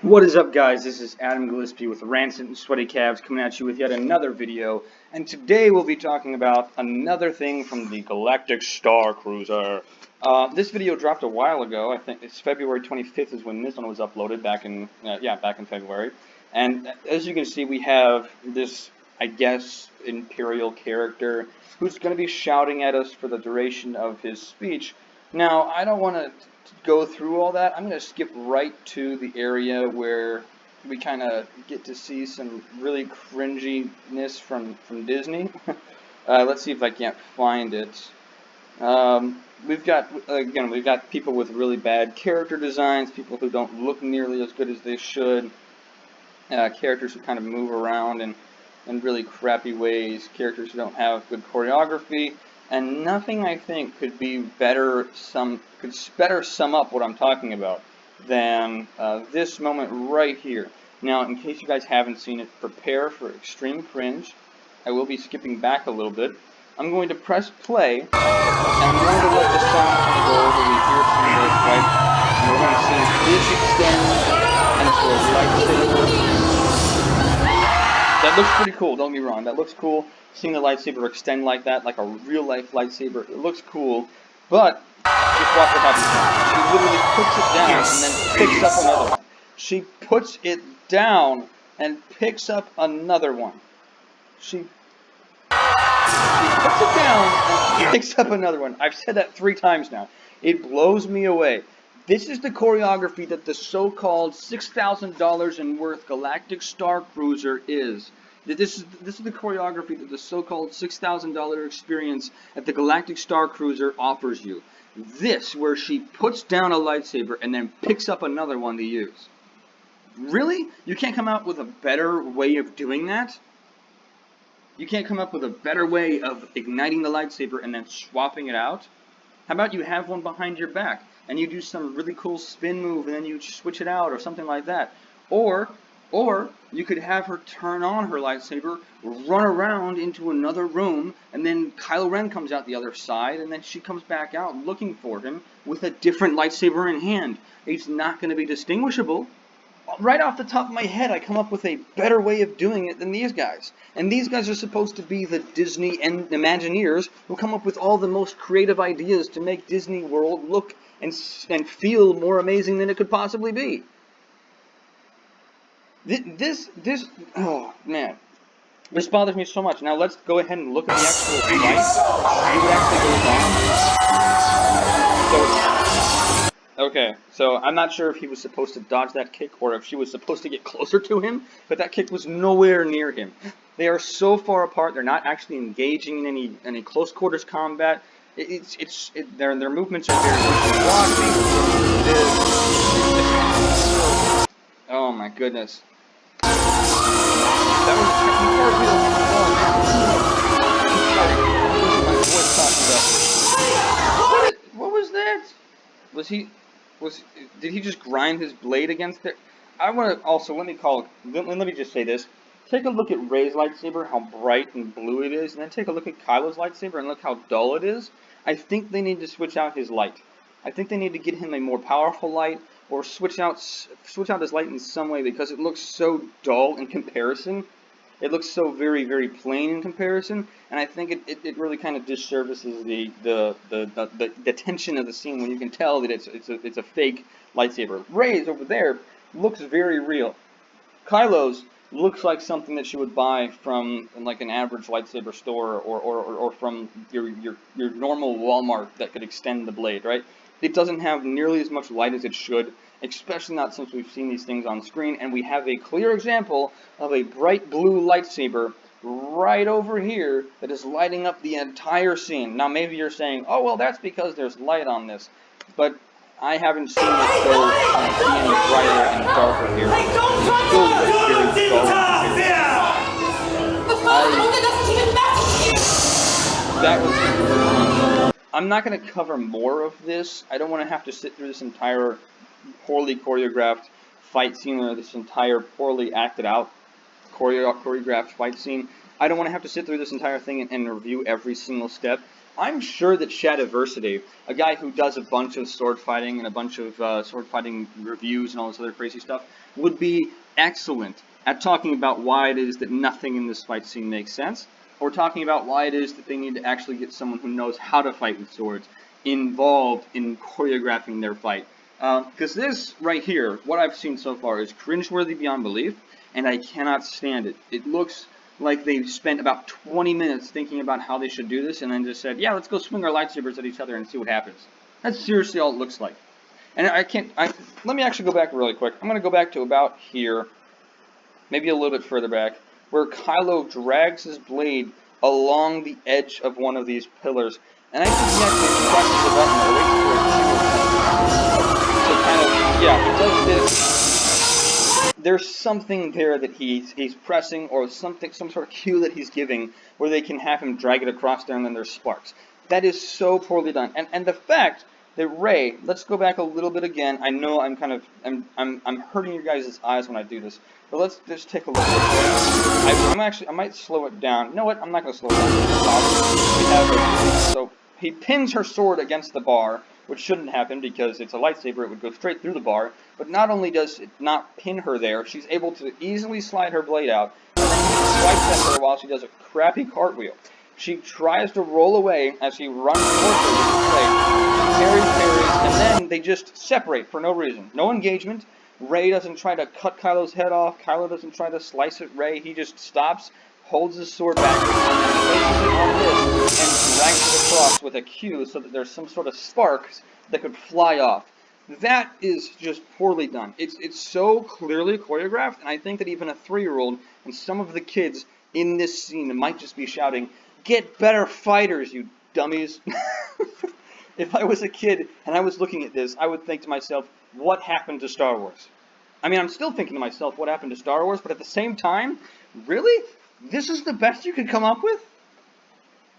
What is up, guys? This is Adam Gillespie with Rancid and Sweaty Calves coming at you with yet another video, and today we'll be talking about another thing from the Galactic Starcruiser. This video dropped a while ago. I think it's February 25th is when this one was uploaded, back in February. And as you can see, we have this, I guess, Imperial character who's going to be shouting at us for the duration of his speech. Now, I don't want to go through all that. I'm going to skip right to the area where we kind of get to see some really cringiness from Disney. Let's see if I can't find it. We've got people with really bad character designs, people who don't look nearly as good as they should, characters who kind of move around in really crappy ways, characters who don't have good choreography. And nothing, I think, could better sum up what I'm talking about than this moment right here. Now, in case you guys haven't seen it, prepare for extreme cringe. I will be skipping back a little bit. I'm going to press play, and I'm going to let the sound kind of go over. We hear some of this, right? And we're going to see this extend into a lightsaber. That looks pretty cool, don't get me wrong. That looks cool. Seeing the lightsaber extend like that, like a real-life lightsaber, it looks cool. But just watch what happens now. She literally puts it down and then picks up another one. She puts it down and picks up another one. She puts it down and picks up another one. I've said that 3 times now. It blows me away. This is the choreography that the so-called $6,000 and worth Galactic Starcruiser is. This is the choreography that the so-called $6,000 experience at the Galactic Starcruiser offers you. This, where she puts down a lightsaber and then picks up another one to use. Really? You can't come up with a better way of doing that? You can't come up with a better way of igniting the lightsaber and then swapping it out? How about you have one behind your back and you do some really cool spin move and then you switch it out or something like that? Or you could have her turn on her lightsaber, run around into another room, and then Kylo Ren comes out the other side, and then she comes back out looking for him with a different lightsaber in hand. It's not going to be distinguishable. Right off the top of my head, I come up with a better way of doing it than these guys. And these guys are supposed to be the Disney and Imagineers who come up with all the most creative ideas to make Disney World look and feel more amazing than it could possibly be. Oh man, this bothers me so much. Now let's go ahead and look at the actual fight. See what actually goes on. Okay, so I'm not sure if he was supposed to dodge that kick or if she was supposed to get closer to him, but that kick was nowhere near him. They are so far apart. They're not actually engaging in any close quarters combat. Their movements are very blocky. Oh my goodness. That was what was that? Did he just grind his blade against it? I want to also let me just say this. Take a look at Rey's lightsaber, how bright and blue it is, and then take a look at Kylo's lightsaber and look how dull it is. I think they need to switch out his light. I think they need to get him a more powerful light, or switch out his light in some way, because it looks so dull in comparison. It looks so very, very plain in comparison, and I think it really kind of disservices the tension of the scene when you can tell that it's a fake lightsaber. Rey's over there looks very real. Kylo's looks like something that you would buy from like an average lightsaber store or from your normal Walmart that could extend the blade, right? It doesn't have nearly as much light as it should, especially not since we've seen these things on screen, and we have a clear example of a bright blue lightsaber right over here that is lighting up the entire scene. Now maybe you're saying, oh well, that's because there's light on this, but I haven't seen it go any brighter and darker here. I'm not going to cover more of this. I don't want to have to sit through this entire poorly choreographed fight scene or this entire poorly acted out choreographed fight scene. I don't want to have to sit through this entire thing and review every single step. I'm sure that Shadiversity, a guy who does a bunch of sword fighting and a bunch of sword fighting reviews and all this other crazy stuff, would be excellent at talking about why it is that nothing in this fight scene makes sense, or talking about why it is that they need to actually get someone who knows how to fight with swords involved in choreographing their fight. Because this right here, what I've seen so far, is cringeworthy beyond belief, and I cannot stand it. It looks like they've spent about 20 minutes thinking about how they should do this, and then just said, yeah, let's go swing our lightsabers at each other and see what happens. That's seriously all it looks like. And let me actually go back really quick. I'm going to go back to about here, maybe a little bit further back, where Kylo drags his blade along the edge of one of these pillars. And I think he actually presses the button or waits for a cue to kind of, yeah, he does this. There's something there that he's pressing, or some sort of cue that he's giving, where they can have him drag it across there and then there's sparks. That is so poorly done. And the fact that Rey, let's go back a little bit again. I know I'm kind of I'm hurting your guys' eyes when I do this, but let's just take a look at it. I might slow it down. You know what? I'm not going to slow it down. So he pins her sword against the bar, which shouldn't happen because it's a lightsaber. It would go straight through the bar. But not only does it not pin her there, she's able to easily slide her blade out, and then he swipes at her while she does a crappy cartwheel. She tries to roll away as he runs towards her with his blade. She parries, and then they just separate for no reason. No engagement. Rey doesn't try to cut Kylo's head off. Kylo doesn't try to slice at Rey. He just stops, holds his sword backwards, and then places it on this and drags it across with a cue so that there's some sort of sparks that could fly off. That is just poorly done. It's so clearly choreographed, and I think that even a 3-year-old and some of the kids in this scene might just be shouting, "Get better fighters, you dummies!" If I was a kid and I was looking at this, I would think to myself, what happened to Star Wars? I mean, I'm still thinking to myself, what happened to Star Wars? But at the same time, really? This is the best you could come up with?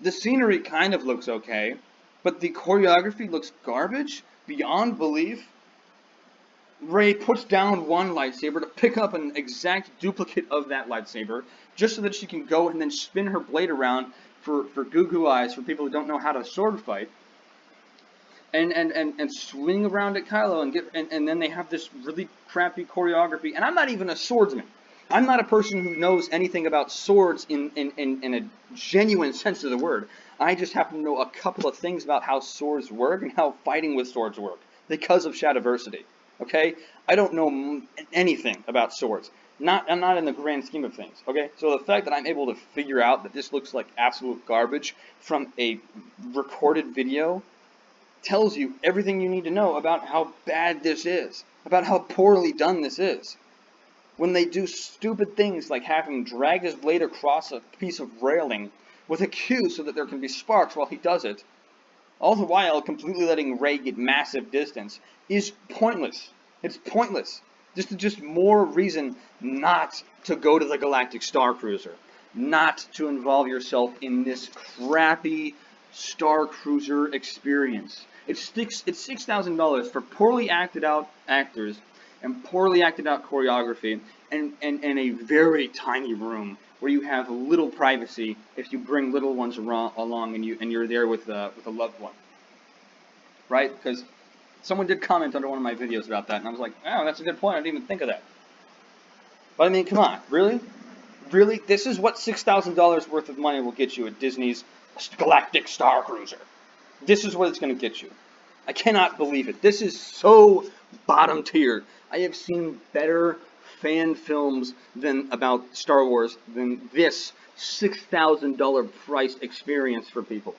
The scenery kind of looks okay, but the choreography looks garbage beyond belief. Rey puts down one lightsaber to pick up an exact duplicate of that lightsaber, just so that she can go and then spin her blade around for goo-goo eyes, for people who don't know how to sword fight, and swing around at Kylo, and then they have this really crappy choreography. And I'm not even a swordsman. I'm not a person who knows anything about swords in a genuine sense of the word. I just happen to know a couple of things about how swords work and how fighting with swords work because of Shadiversity. Okay? I don't know anything about swords. I'm not in the grand scheme of things. Okay? So the fact that I'm able to figure out that this looks like absolute garbage from a recorded video tells you everything you need to know about how bad this is, about how poorly done this is. When they do stupid things like have him drag his blade across a piece of railing with a cue so that there can be sparks while he does it, all the while completely letting Rey get massive distance, is pointless. It's pointless. Just more reason not to go to the Galactic Starcruiser, not to involve yourself in this crappy Starcruiser experience. It's $6,000 for poorly acted out actors and poorly acted out choreography, and a very tiny room where you have little privacy if you bring little ones along and you're there with a loved one, right? Because someone did comment under one of my videos about that, and I was like, oh, that's a good point. I didn't even think of that. But I mean, come on, really? Really? This is what $6,000 worth of money will get you at Disney's Galactic Starcruiser. This is what it's going to get you. I cannot believe it. This is so bottom tier. I have seen better fan films about Star Wars than this $6,000 price experience for people.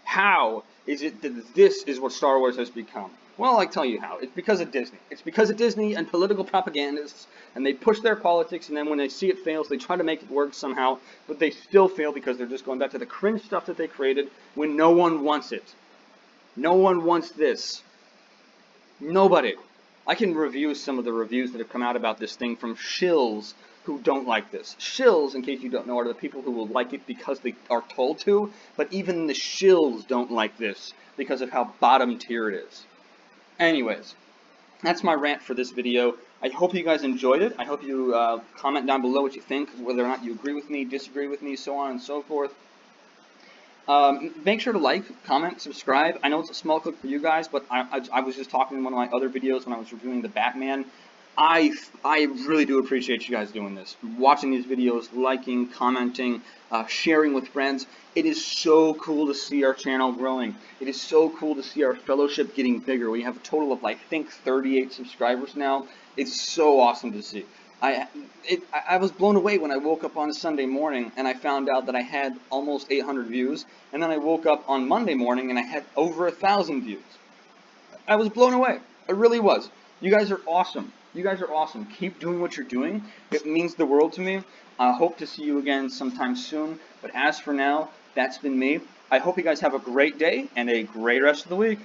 How is it that this is what Star Wars has become? Well, I tell you how. It's because of Disney. It's because of Disney and political propagandists, and they push their politics, and then when they see it fails, they try to make it work somehow, but they still fail because they're just going back to the cringe stuff that they created when no one wants it. No one wants this. Nobody. I can review some of the reviews that have come out about this thing from shills who don't like this. Shills, in case you don't know, are the people who will like it because they are told to, but even the shills don't like this because of how bottom tier it is. Anyways, that's my rant for this video. I hope you guys enjoyed it. I hope you comment down below what you think, whether or not you agree with me, disagree with me, so on and so forth. Make sure to like, comment, subscribe. I know it's a small clip for you guys, but I was just talking in one of my other videos when I was reviewing the Batman. I really do appreciate you guys doing this, watching these videos, liking, commenting, sharing with friends. It is so cool to see our channel growing. It is so cool to see our fellowship getting bigger. We have a total of, I think, 38 subscribers now. It's so awesome to see. I was blown away when I woke up on Sunday morning and I found out that I had almost 800 views, and then I woke up on Monday morning and I had over 1,000 views. I was blown away. I really was. You guys are awesome. You guys are awesome. Keep doing what you're doing. It means the world to me. I hope to see you again sometime soon. But as for now, that's been me. I hope you guys have a great day and a great rest of the week.